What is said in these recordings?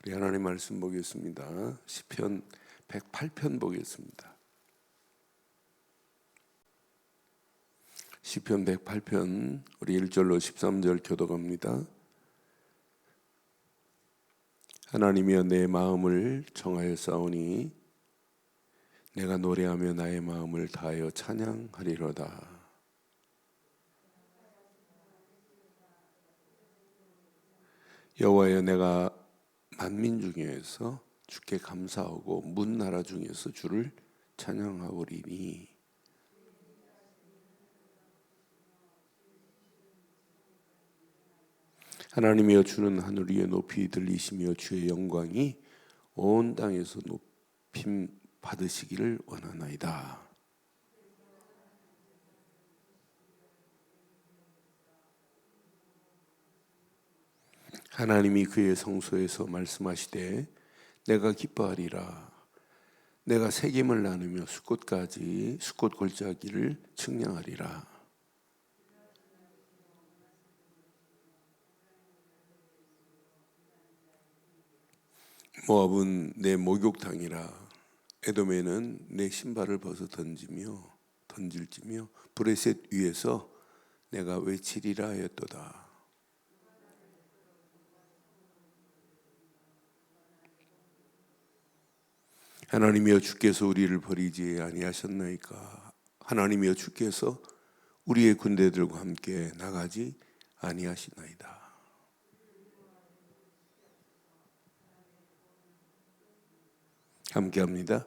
우리 하나님 말씀 보겠습니다. 시편 108편 보겠습니다. 시편 108편 우리 1절로 13절 교독합니다. 하나님이여 내 마음을 정하여 싸우니 내가 노래하며 나의 마음을 다하여 찬양하리로다. 여호와여 내가 만민 중에서 주께 감사하고 문 나라 중에서 주를 찬양하오리니 하나님이여 주는 하늘 위에 높이 들리시며 주의 영광이 온 땅에서 높임 받으시기를 원하나이다. 하나님이 그의 성소에서 말씀하시되 내가 기뻐하리라. 내가 새김을 나누며 숫꽃까지 숫꽃 골짜기를 측량하리라. 모압은 내 목욕탕이라. 에돔에는 내 신발을 벗어 던질지며 브레셋 위에서 내가 외치리라 하였도다. 하나님이여 주께서 우리를 버리지 아니하셨나이까. 하나님이여 주께서 우리의 군대들과 함께 나가지 아니하시나이다. 함께합니다.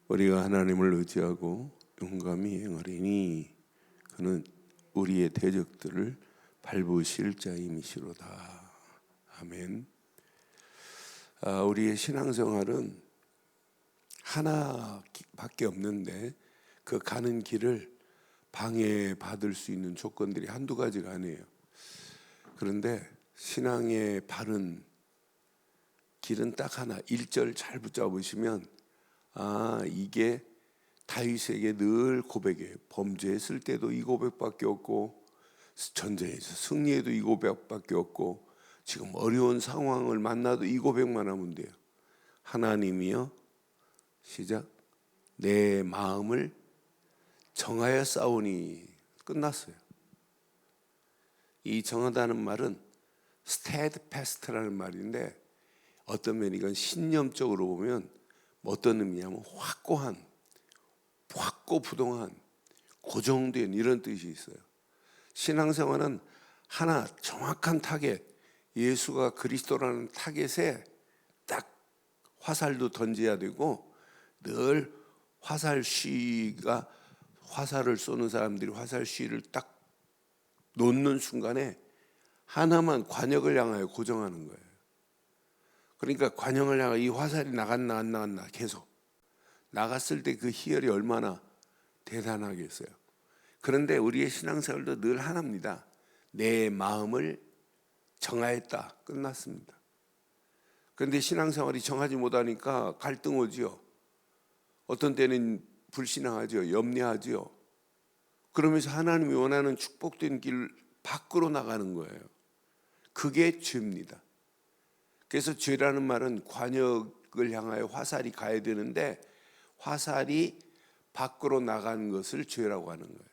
우리가 하나님을 의지하고 용감히 행하리니 그는 우리의 대적들을 밟으실 자임이시로다. 아멘. 우리의 신앙생활은 하나밖에 없는데 그 가는 길을 방해받을 수 있는 조건들이 한두 가지가 아니에요. 그런데 신앙의 바른 길은 딱 하나, 1절 잘 붙잡으시면 이게 다윗에게 늘 고백이에요. 범죄했을 때도 이 고백밖에 없고 전쟁에서 승리해도 이 고백밖에 없고 지금 어려운 상황을 만나도 이 고백만 하면 돼요. 하나님이여 시작. 내 마음을 정하여 싸우니 끝났어요. 이 정하다는 말은 steadfast라는 말인데 어떤 면이건 신념적으로 보면 어떤 의미냐면 확고부동한 고정된 이런 뜻이 있어요. 신앙생활은 하나 정확한 타겟, 예수가 그리스도라는 타겟에 딱 화살도 던져야 되고 늘 화살을 쏘는 사람들이 화살쉬를 딱 놓는 순간에 하나만 관역을 향하여 고정하는 거예요. 그러니까 관역을 향하여 이 화살이 나갔나 안 나갔나 계속 나갔을 때 그 희열이 얼마나 대단하겠어요. 그런데 우리의 신앙생활도 늘 하나입니다. 내 마음을 정하였다. 끝났습니다. 그런데 신앙생활이 정하지 못하니까 갈등 오지요. 어떤 때는 불신앙하죠. 염려하죠. 그러면서 하나님이 원하는 축복된 길 밖으로 나가는 거예요. 그게 죄입니다. 그래서 죄라는 말은 관역을 향하여 화살이 가야 되는데 화살이 밖으로 나가는 것을 죄라고 하는 거예요.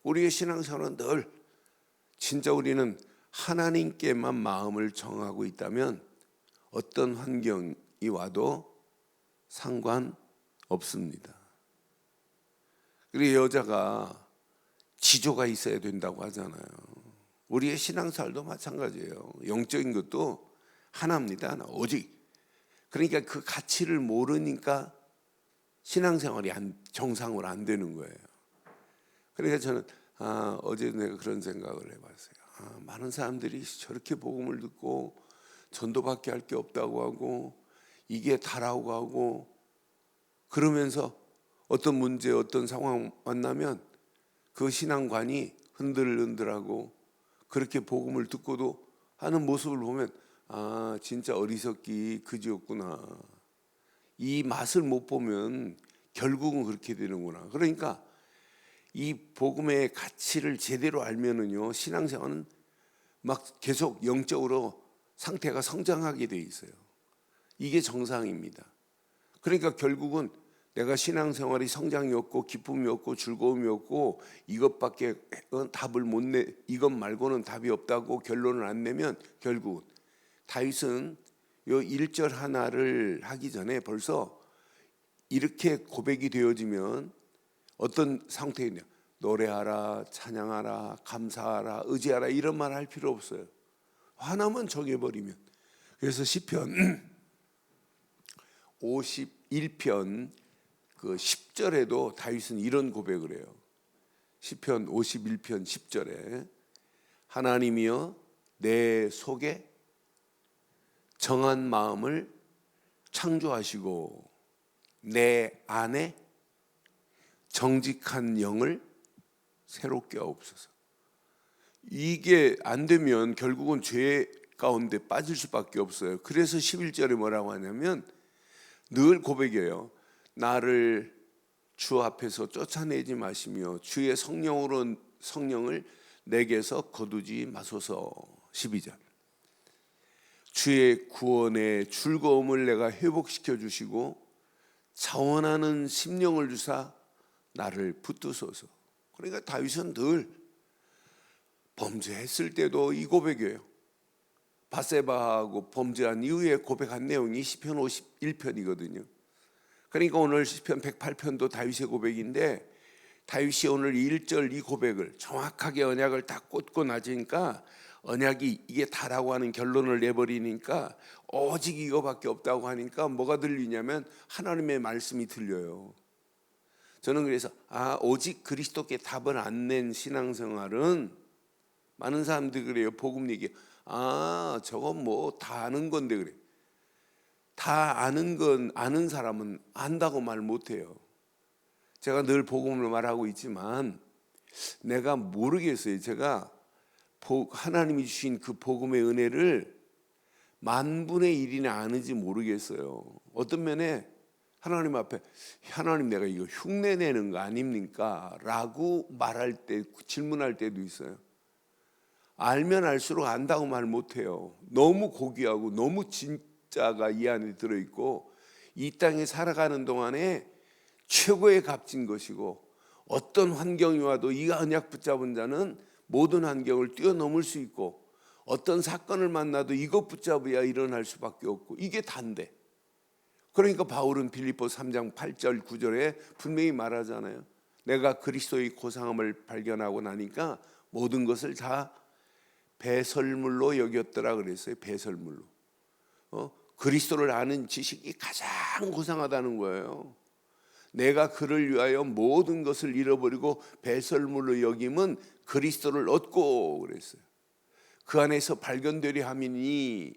우리의 신앙생활은 늘 진짜 우리는 하나님께만 마음을 정하고 있다면 어떤 환경이 와도 상관없습니다. 그리고 여자가 지조가 있어야 된다고 하잖아요. 우리의 신앙생활도 마찬가지예요. 영적인 것도 하나입니다. 하나. 오직 그러니까 그 가치를 모르니까 신앙생활이 정상으로 안 되는 거예요. 그러니까 저는 어제 내가 그런 생각을 해봤어요. 많은 사람들이 저렇게 복음을 듣고 전도밖에 할 게 없다고 하고 이게 다라고 하고 그러면서 어떤 문제 어떤 상황 만나면 그 신앙관이 흔들흔들하고 그렇게 복음을 듣고도 하는 모습을 보면 진짜 어리석기 그지였구나. 이 맛을 못 보면 결국은 그렇게 되는구나. 그러니까 이 복음의 가치를 제대로 알면은요 신앙생활은 막 계속 영적으로 상태가 성장하게 돼 있어요. 이게 정상입니다. 그러니까 결국은 내가 신앙생활이 성장이 없고 기쁨이 없고 즐거움이 없고 이것밖에 답을 못 내, 이것 말고는 답이 없다고 결론을 안 내면 결국은 다윗은 요 1절 하나를 하기 전에 벌써 이렇게 고백이 되어지면 어떤 상태이냐, 노래하라, 찬양하라, 감사하라, 의지하라 이런 말 할 필요 없어요. 하나만 정해버리면. 그래서 시편 51편 그 10절에도 다윗은 이런 고백을 해요. 시편 51편 10절에 하나님이여 내 속에 정한 마음을 창조하시고 내 안에 정직한 영을 새롭게 하옵소서. 이게 안 되면 결국은 죄 가운데 빠질 수밖에 없어요. 그래서 11절에 뭐라고 하냐면 늘 고백이에요. 나를 주 앞에서 쫓아내지 마시며 주의 성령을 내게서 거두지 마소서. 12절 주의 구원의 즐거움을 내가 회복시켜 주시고 자원하는 심령을 주사 나를 붙드소서. 그러니까 다윗은 늘 범죄했을 때도 이 고백이에요. 바세바하고 범죄한 이후에 고백한 내용이 시편 51편이거든요. 그러니까 오늘 시편 108편도 다윗의 고백인데 다윗이 오늘 1절 이 고백을 정확하게 언약을 다 꽂고 나니까 언약이 이게 다라고 하는 결론을 내버리니까 오직 이거밖에 없다고 하니까 뭐가 들리냐면 하나님의 말씀이 들려요. 저는 그래서 오직 그리스도께 답을 안 낸 신앙생활은 많은 사람들이 그래요. 복음 얘기 저건 뭐 다 아는 건데 그래. 다 아는 건 아는 사람은 안다고 말 못해요. 제가 늘 복음을 말하고 있지만 내가 모르겠어요. 제가 하나님이 주신 그 복음의 은혜를 10,000분의 1이나 아는지 모르겠어요. 어떤 면에 하나님 앞에 하나님 내가 이거 흉내내는 거 아닙니까? 라고 말할 때 질문할 때도 있어요. 알면 알수록 안다고 말 못해요. 너무 고귀하고 너무 진짜가 이 안에 들어있고 이 땅에 살아가는 동안에 최고의 값진 것이고 어떤 환경이 와도 이 언약 붙잡은 자는 모든 환경을 뛰어넘을 수 있고 어떤 사건을 만나도 이것 붙잡아야 일어날 수밖에 없고 이게 단데. 그러니까 바울은 빌립보 3장 8절 9절에 분명히 말하잖아요. 내가 그리스도의 고상함을 발견하고 나니까 모든 것을 다 배설물로 여겼더라 그랬어요. 배설물로. 그리스도를 아는 지식이 가장 고상하다는 거예요. 내가 그를 위하여 모든 것을 잃어버리고 배설물로 여김은 그리스도를 얻고 그랬어요. 그 안에서 발견되려 함이니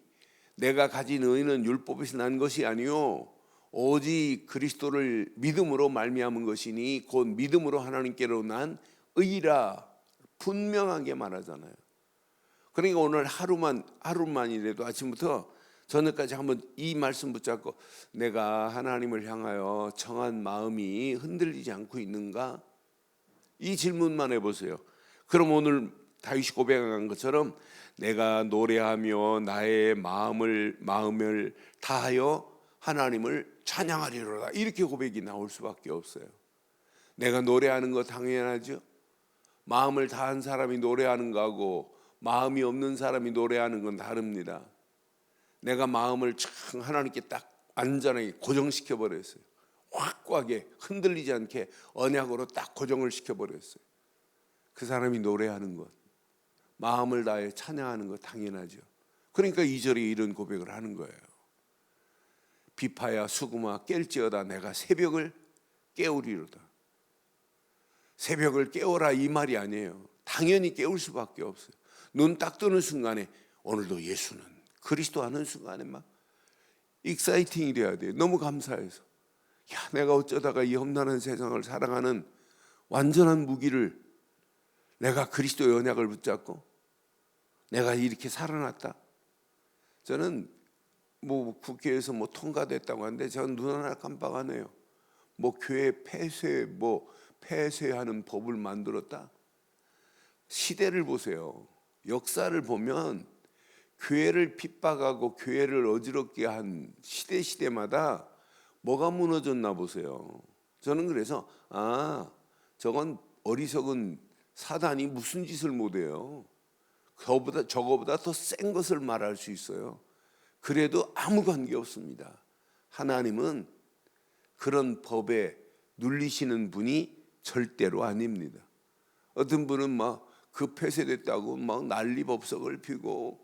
내가 가진 의는 율법에서 난 것이 아니요 오직 그리스도를 믿음으로 말미암은 것이니 곧 믿음으로 하나님께로 난 의라 분명하게 말하잖아요. 그러니까 오늘 하루만이라도 아침부터 저녁까지 한번 이 말씀 붙잡고 내가 하나님을 향하여 정한 마음이 흔들리지 않고 있는가? 이 질문만 해보세요. 그럼 오늘 다윗이 고백한 것처럼 내가 노래하며 나의 마음을 다하여 하나님을 찬양하리로다 이렇게 고백이 나올 수밖에 없어요. 내가 노래하는 거 당연하죠. 마음을 다한 사람이 노래하는 거하고 마음이 없는 사람이 노래하는 건 다릅니다. 내가 마음을 참 하나님께 딱 안전하게 고정시켜 버렸어요. 확고하게 흔들리지 않게 언약으로 딱 고정을 시켜 버렸어요. 그 사람이 노래하는 것, 마음을 다해 찬양하는 것 당연하죠. 그러니까 2절에 이런 고백을 하는 거예요. 비파야 수금아 깰지어다 내가 새벽을 깨우리로다. 새벽을 깨워라 이 말이 아니에요. 당연히 깨울 수밖에 없어요. 눈 딱 뜨는 순간에 오늘도 예수는 그리스도 하는 순간에 막 익사이팅이 돼야 돼요. 너무 감사해서 내가 어쩌다가 이 험난한 세상을 살아가는 완전한 무기를 내가 그리스도의 언약을 붙잡고 내가 이렇게 살아났다. 저는 뭐 국회에서 뭐 통과됐다고 하는데 저는 눈 하나 깜빡 안 해요. 뭐 교회 폐쇄하는 법을 만들었다. 시대를 보세요. 역사를 보면 교회를 핍박하고 교회를 어지럽게 한 시대마다 뭐가 무너졌나 보세요. 저는 그래서 저건 어리석은 사단이 무슨 짓을 못해요. 저거보다 더 센 것을 말할 수 있어요. 그래도 아무 관계 없습니다. 하나님은 그런 법에 눌리시는 분이 절대로 아닙니다. 어떤 분은 막 그 폐쇄됐다고 막 난리법석을 피고,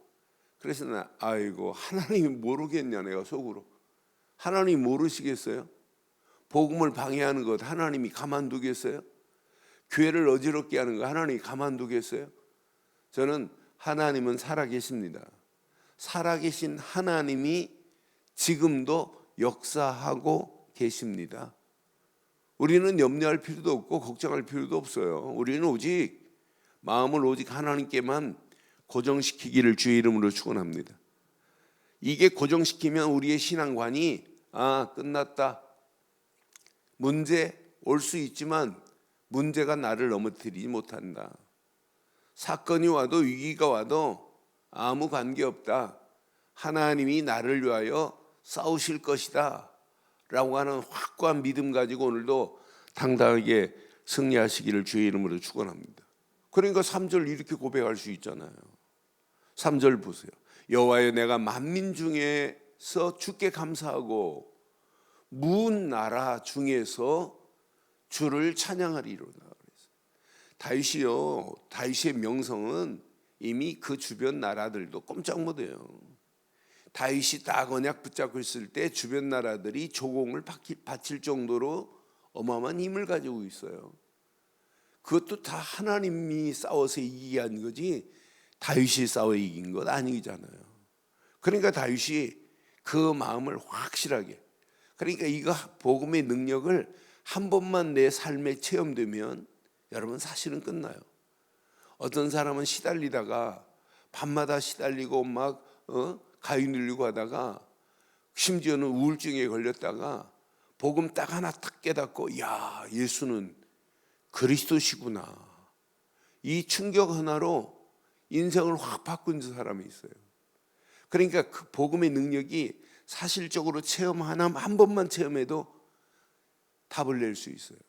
그래서 아이고 하나님이 모르겠냐 내가 속으로. 하나님이 모르시겠어요? 복음을 방해하는 것 하나님이 가만두겠어요? 교회를 어지럽게 하는 거 하나님이 가만두겠어요? 저는 하나님은 살아계십니다. 살아계신 하나님이 지금도 역사하고 계십니다. 우리는 염려할 필요도 없고 걱정할 필요도 없어요. 우리는 마음을 오직 하나님께만 고정시키기를 주의 이름으로 축원합니다. 이게 고정시키면 우리의 신앙관이 끝났다. 문제 올 수 있지만 문제가 나를 넘어뜨리지 못한다. 사건이 와도 위기가 와도 아무 관계없다. 하나님이 나를 위하여 싸우실 것이다 라고 하는 확고한 믿음 가지고 오늘도 당당하게 승리하시기를 주의 이름으로 축원합니다. 그러니까 3절 이렇게 고백할 수 있잖아요. 3절 보세요. 여호와여 내가 만민 중에서 주께 감사하고 문 나라 중에서 주를 찬양하리로다. 다윗의 명성은 이미 그 주변 나라들도 꼼짝 못해요. 다윗이 딱 언약 붙잡고 있을 때 주변 나라들이 조공을 바칠 정도로 어마어마한 힘을 가지고 있어요. 그것도 다 하나님이 싸워서 이기게 한 거지 다윗이 싸워 이긴 것 아니잖아요. 그러니까 다윗이 그 마음을 확실하게, 그러니까 이거 복음의 능력을 한 번만 내 삶에 체험되면 여러분 사실은 끝나요. 어떤 사람은 시달리다가 밤마다 시달리고 막 가위 눌리고 하다가 심지어는 우울증에 걸렸다가 복음 딱 하나 딱 깨닫고 야 예수는 그리스도시구나, 이 충격 하나로 인생을 확 바꾼 사람이 있어요. 그러니까 그 복음의 능력이 사실적으로 한 번만 체험해도 답을 낼 수 있어요.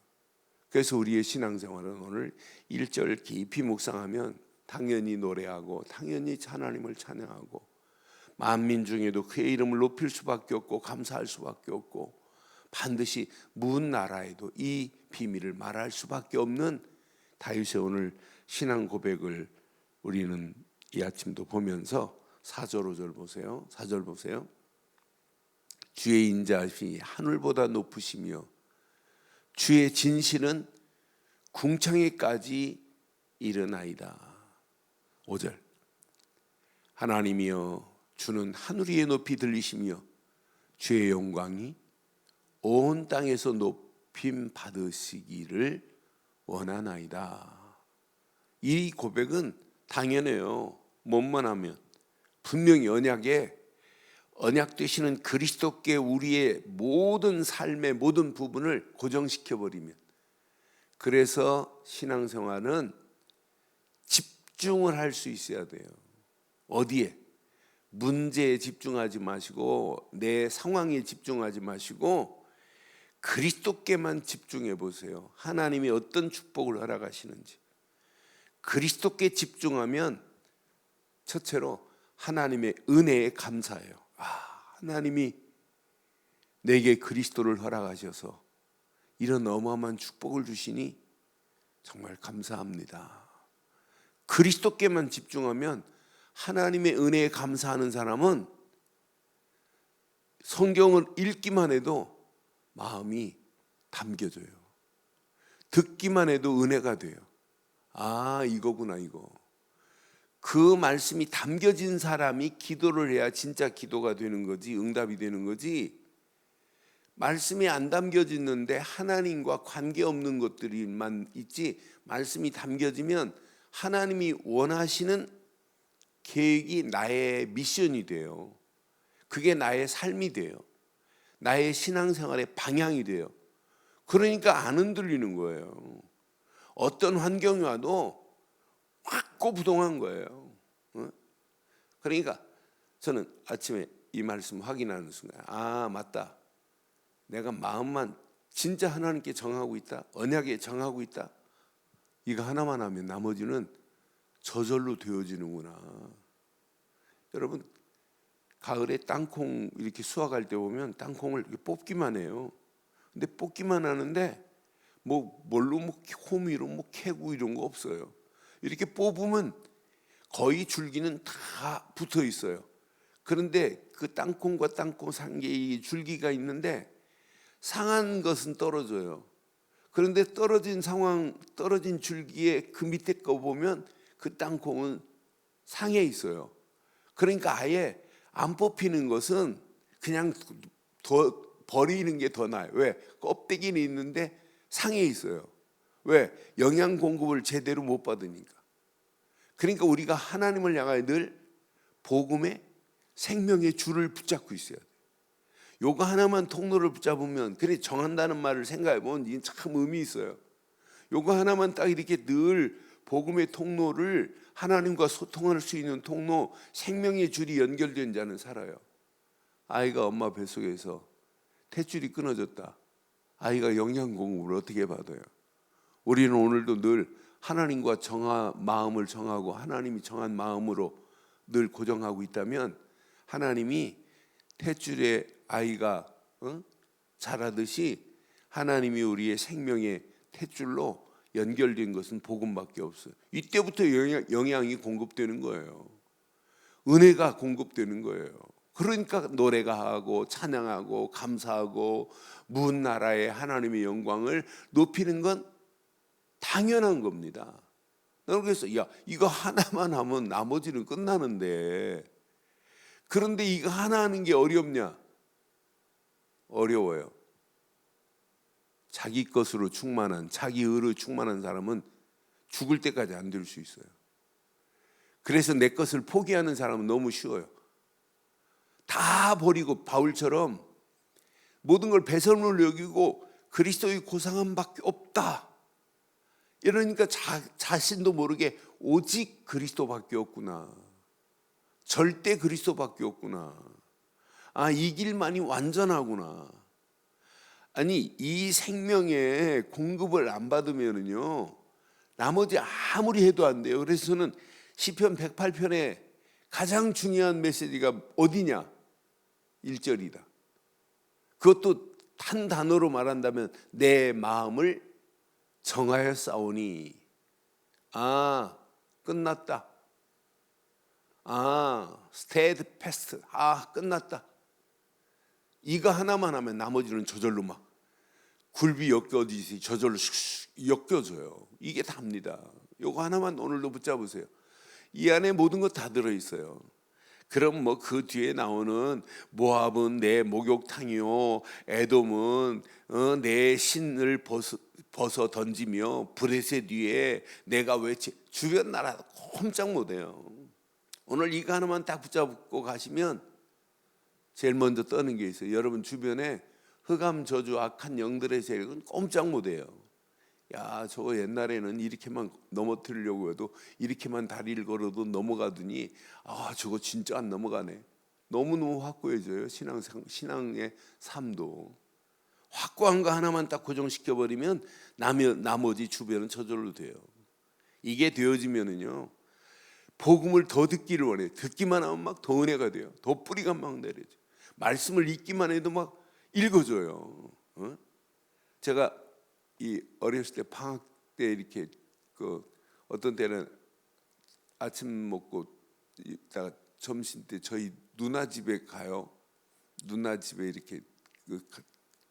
그래서 우리의 신앙생활은 오늘 1절 깊이 묵상하면 당연히 노래하고 당연히 하나님을 찬양하고 만민 중에도 그의 이름을 높일 수밖에 없고 감사할 수밖에 없고 반드시 문 나라에도 이 비밀을 말할 수밖에 없는 다윗의 오늘 신앙 고백을 우리는 이 아침도 보면서 4절 5절 보세요. 4절 보세요. 주의 인자하심이 하늘보다 높으시며 주의 진실은 궁창에까지 이르나이다. 5절 하나님이여 주는 하늘 위에 높이 들리시며 주의 영광이 온 땅에서 높임 받으시기를 원하나이다. 이 고백은 당연해요. 뭐만 하면 분명히 언약 되시는 그리스도께 우리의 모든 삶의 모든 부분을 고정시켜버리면, 그래서 신앙생활은 집중을 할 수 있어야 돼요. 어디에? 문제에 집중하지 마시고 내 상황에 집중하지 마시고 그리스도께만 집중해 보세요. 하나님이 어떤 축복을 허락하시는지. 그리스도께 집중하면 첫째로 하나님의 은혜에 감사해요. 하나님이 내게 그리스도를 허락하셔서 이런 어마어마한 축복을 주시니 정말 감사합니다. 그리스도께만 집중하면 하나님의 은혜에 감사하는 사람은 성경을 읽기만 해도 마음이 담겨져요. 듣기만 해도 은혜가 돼요. 이거구나 이거. 그 말씀이 담겨진 사람이 기도를 해야 진짜 기도가 되는 거지, 응답이 되는 거지. 말씀이 안 담겨지는데 하나님과 관계없는 것들만 있지, 말씀이 담겨지면 하나님이 원하시는 계획이 나의 미션이 돼요. 그게 나의 삶이 돼요. 나의 신앙생활의 방향이 돼요. 그러니까 안 흔들리는 거예요. 어떤 환경이 와도 확고부동한 거예요. 그러니까 저는 아침에 이 말씀 확인하는 순간 아 맞다. 내가 마음만 진짜 하나님께 정하고 있다. 언약에 정하고 있다. 이거 하나만 하면 나머지는 저절로 되어지는구나. 여러분 가을에 땅콩 이렇게 수확할 때 보면 땅콩을 이렇게 뽑기만 해요. 근데 뽑기만 하는데 뭐 뭘로 뭐 호미로 뭐 캐고 이런 거 없어요. 이렇게 뽑으면 거의 줄기는 다 붙어 있어요. 그런데 그 땅콩과 땅콩 사이에 줄기가 있는데 상한 것은 떨어져요. 그런데 떨어진 줄기에 그 밑에 거 보면 그 땅콩은 상해 있어요. 그러니까 아예 안 뽑히는 것은 그냥 더 버리는 게 더 나아요. 왜? 껍데기는 있는데 상해 있어요. 왜? 영양 공급을 제대로 못 받으니까. 그러니까 우리가 하나님을 향하여 늘 복음의 생명의 줄을 붙잡고 있어야 돼요. 요거 하나만 통로를 붙잡으면 그래 정한다는 말을 생각해 보면 이게 참 의미 있어요. 요거 하나만 딱 이렇게 늘 복음의 통로를 하나님과 소통할 수 있는 통로, 생명의 줄이 연결된 자는 살아요. 아이가 엄마 뱃속에서 탯줄이 끊어졌다. 아이가 영양 공급을 어떻게 받아요? 우리는 오늘도 늘 하나님과 마음을 정하고 하나님이 정한 마음으로 늘 고정하고 있다면 하나님이 탯줄에 아이가 자라듯이 하나님이 우리의 생명의 탯줄로 연결된 것은 복음밖에 없어요. 이때부터 영양이 공급되는 거예요. 은혜가 공급되는 거예요. 그러니까 노래가 하고 찬양하고 감사하고 문 나라의 하나님의 영광을 높이는 건 당연한 겁니다. 나는 그래서 야 이거 하나만 하면 나머지는 끝나는데 그런데 이거 하나 하는 게 어렵냐? 어려워요. 자기 것으로 충만한 자기 의로 충만한 사람은 죽을 때까지 안 될 수 있어요. 그래서 내 것을 포기하는 사람은 너무 쉬워요. 다 버리고 바울처럼 모든 걸 배설물로 여기고 그리스도의 고상함밖에 없다. 이러니까 자신도 모르게 오직 그리스도밖에 없구나. 절대 그리스도밖에 없구나. 아, 이 길만이 완전하구나. 아니 이 생명의 공급을 안 받으면은요 나머지 아무리 해도 안 돼요. 그래서 저는 시편 108편에 가장 중요한 메시지가 어디냐? 1절이다. 그것도 한 단어로 말한다면 내 마음을 정하여 싸우니 아 끝났다. 아 steadfast 아 끝났다. 이거 하나만 하면 나머지는 저절로 막 굴비 엮여지듯이 저절로 엮여져요. 이게 답니다. 요거 하나만 오늘도 붙잡으세요. 이 안에 모든 것 다 들어있어요. 그럼 뭐 그 뒤에 나오는 모압은 내 목욕탕이요 에돔은 내 신을 벗어 던지며 브레셋 위에 내가 외치 주변 나라 꼼짝 못해요. 오늘 이거 하나만 딱 붙잡고 가시면 제일 먼저 떠는 게 있어요. 여러분 주변에 흑암 저주 악한 영들의 세력은 꼼짝 못해요. 야 저거 옛날에는 이렇게만 넘어뜨리려고 해도 이렇게만 다리를 걸어도 넘어가더니 아 저거 진짜 안 넘어가네. 너무너무 확고해져요. 신앙의 삶도 확고한 거 하나만 딱 고정시켜버리면 나머지 주변은 저절로 돼요. 이게 되어지면은요 복음을 더 듣기를 원해요. 듣기만 하면 막 더 은혜가 돼요. 더 뿌리가 막 내려져. 말씀을 읽기만 해도 막 읽어줘요. 제가 이 어렸을 때 방학 때 이렇게 그 어떤 때는 아침 먹고 이따가 점심 때 저희 누나 집에 가요. 누나 집에 이렇게 그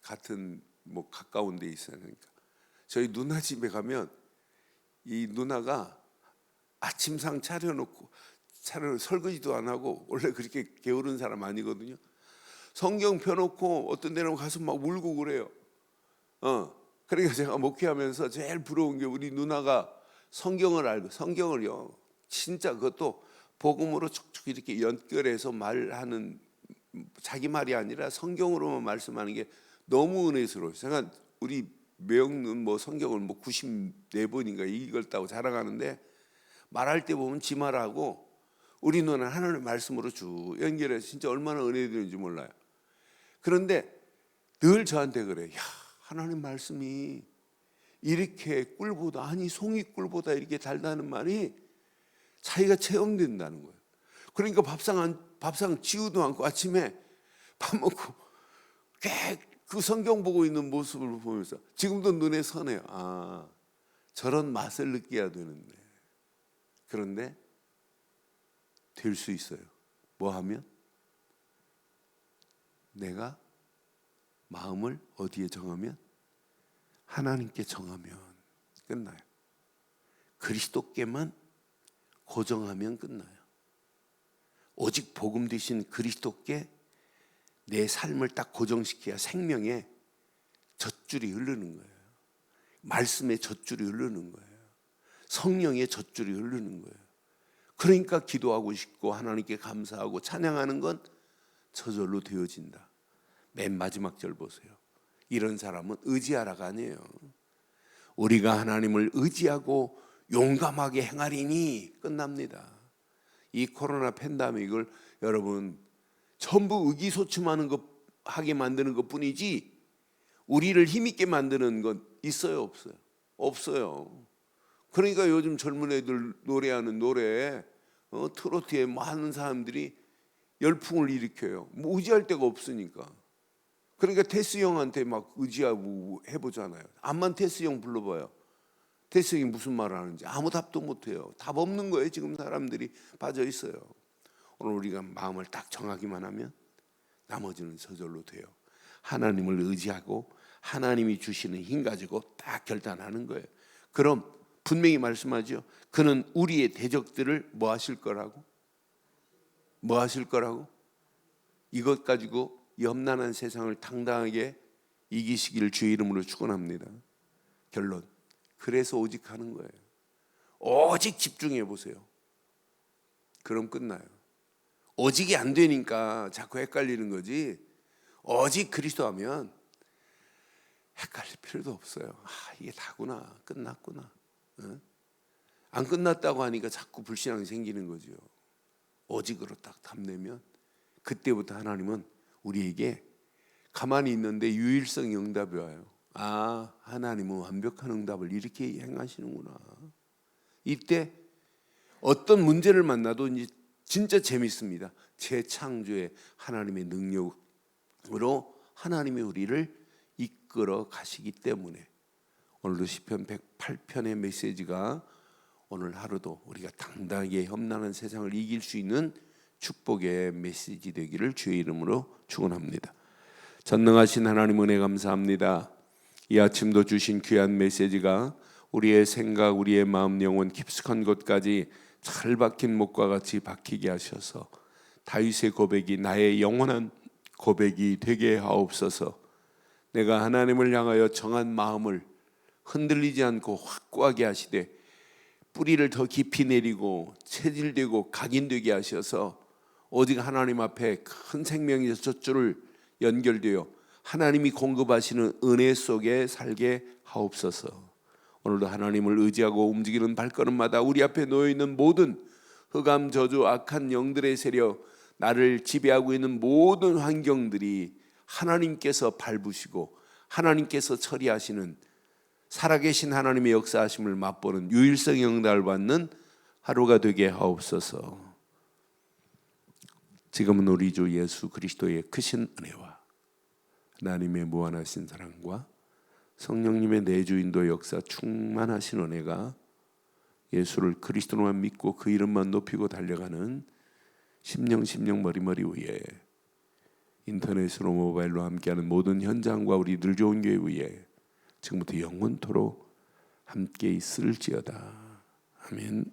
같은 뭐 가까운 데 있어요. 그러니까 저희 누나 집에 가면 이 누나가 아침상 차려놓고 설거지도 안 하고 원래 그렇게 게으른 사람 아니거든요. 성경 펴놓고 어떤 데는 가서 막 울고 그래요. 그러니까 제가 목회하면서 제일 부러운 게 우리 누나가 성경을 알고 성경을요 진짜 그것도 복음으로 촉촉 이렇게 연결해서 말하는 자기 말이 아니라 성경으로만 말씀하는 게 너무 은혜스러워요. 제가 우리 매형은 뭐 성경을 뭐 94번인가 읽었다고 자랑하는데 말할 때 보면 지 말하고 우리 눈은 하나님의 말씀으로 쭉 연결해서 진짜 얼마나 은혜 되는지 몰라요. 그런데 늘 저한테 그래. 야, 하나님 말씀이 이렇게 꿀보다, 아니 송이 꿀보다 이렇게 달다는 말이 자기가 체험된다는 거예요. 그러니까 밥상 지우도 않고 아침에 밥 먹고 그 성경 보고 있는 모습을 보면서 지금도 눈에 선해요. 아, 저런 맛을 느껴야 되는데. 그런데 될 수 있어요. 뭐 하면? 내가 마음을 어디에 정하면? 하나님께 정하면 끝나요. 그리스도께만 고정하면 끝나요. 오직 복음 되신 그리스도께 내 삶을 딱 고정시켜야 생명의 젖줄이 흐르는 거예요. 말씀의 젖줄이 흐르는 거예요. 성령의 젖줄이 흐르는 거예요. 그러니까 기도하고 싶고 하나님께 감사하고 찬양하는 건 저절로 되어진다. 맨 마지막 절 보세요. 이런 사람은 의지하라가 아니에요. 우리가 하나님을 의지하고 용감하게 행하리니 끝납니다. 이 코로나 팬데믹을 여러분 전부 의기소침하는 것 하게 만드는 것뿐이지 우리를 힘있게 만드는 건 있어요, 없어요? 없어요. 그러니까 요즘 젊은 애들 노래하는 노래, 트로트에 많은 사람들이 열풍을 일으켜요. 뭐 의지할 데가 없으니까. 그러니까 테스 형한테 막 의지하고 해보잖아요. 암만 테스 형 불러봐요. 테스 형이 무슨 말을 하는지 아무 답도 못해요. 답 없는 거예요. 지금 사람들이 빠져 있어요. 오늘 우리가 마음을 딱 정하기만 하면 나머지는 저절로 돼요. 하나님을 의지하고 하나님이 주시는 힘 가지고 딱 결단하는 거예요. 그럼 분명히 말씀하죠. 그는 우리의 대적들을 뭐 하실 거라고? 뭐 하실 거라고? 이것 가지고 염난한 세상을 당당하게 이기시기를 주의 이름으로 축원합니다. 결론. 그래서 오직 하는 거예요. 오직 집중해 보세요. 그럼 끝나요. 오직이 안 되니까 자꾸 헷갈리는 거지. 오직 그리스도 하면 헷갈릴 필요도 없어요. 아, 이게 다구나. 끝났구나. 안 끝났다고 하니까 자꾸 불신앙이 생기는 거죠. 오직으로 딱 탐내면 그때부터 하나님은 우리에게 가만히 있는데 유일성 응답이 와요. 아, 하나님은 완벽한 응답을 이렇게 행하시는구나. 이때 어떤 문제를 만나도 이제 진짜 재밌습니다. 재창조의 하나님의 능력으로 하나님이 우리를 이끌어 가시기 때문에 오늘도 시편 108편의 메시지가 오늘 하루도 우리가 당당하게 험난한 세상을 이길 수 있는 축복의 메시지 되기를 주의 이름으로 축원합니다. 전능하신 하나님 은혜 감사합니다. 이 아침도 주신 귀한 메시지가 우리의 생각, 우리의 마음, 영혼 깊숙한 곳까지 잘 박힌 목과 같이 박히게 하셔서 다윗의 고백이 나의 영원한 고백이 되게 하옵소서. 내가 하나님을 향하여 정한 마음을 흔들리지 않고 확고하게 하시되 뿌리를 더 깊이 내리고 체질되고 각인되게 하셔서 오직 하나님 앞에 큰 생명의 젖줄을 연결되어 하나님이 공급하시는 은혜 속에 살게 하옵소서. 오늘도 하나님을 의지하고 움직이는 발걸음마다 우리 앞에 놓여있는 모든 흑암, 저주, 악한 영들의 세력, 나를 지배하고 있는 모든 환경들이 하나님께서 밟으시고 하나님께서 처리하시는 살아계신 하나님의 역사하심을 맛보는 유일성 응답을 받는 하루가 되게 하옵소서. 지금은 우리 주 예수 그리스도의 크신 은혜와 하나님의 무한하신 사랑과 성령님의 내주인도 역사 충만하신 은혜가 예수를 그리스도로만 믿고 그 이름만 높이고 달려가는 심령 머리머리 위에 인터넷으로 모바일로 함께하는 모든 현장과 우리 늘 좋은 교회 위에 지금부터 영원토록 함께 있을지어다. 아멘.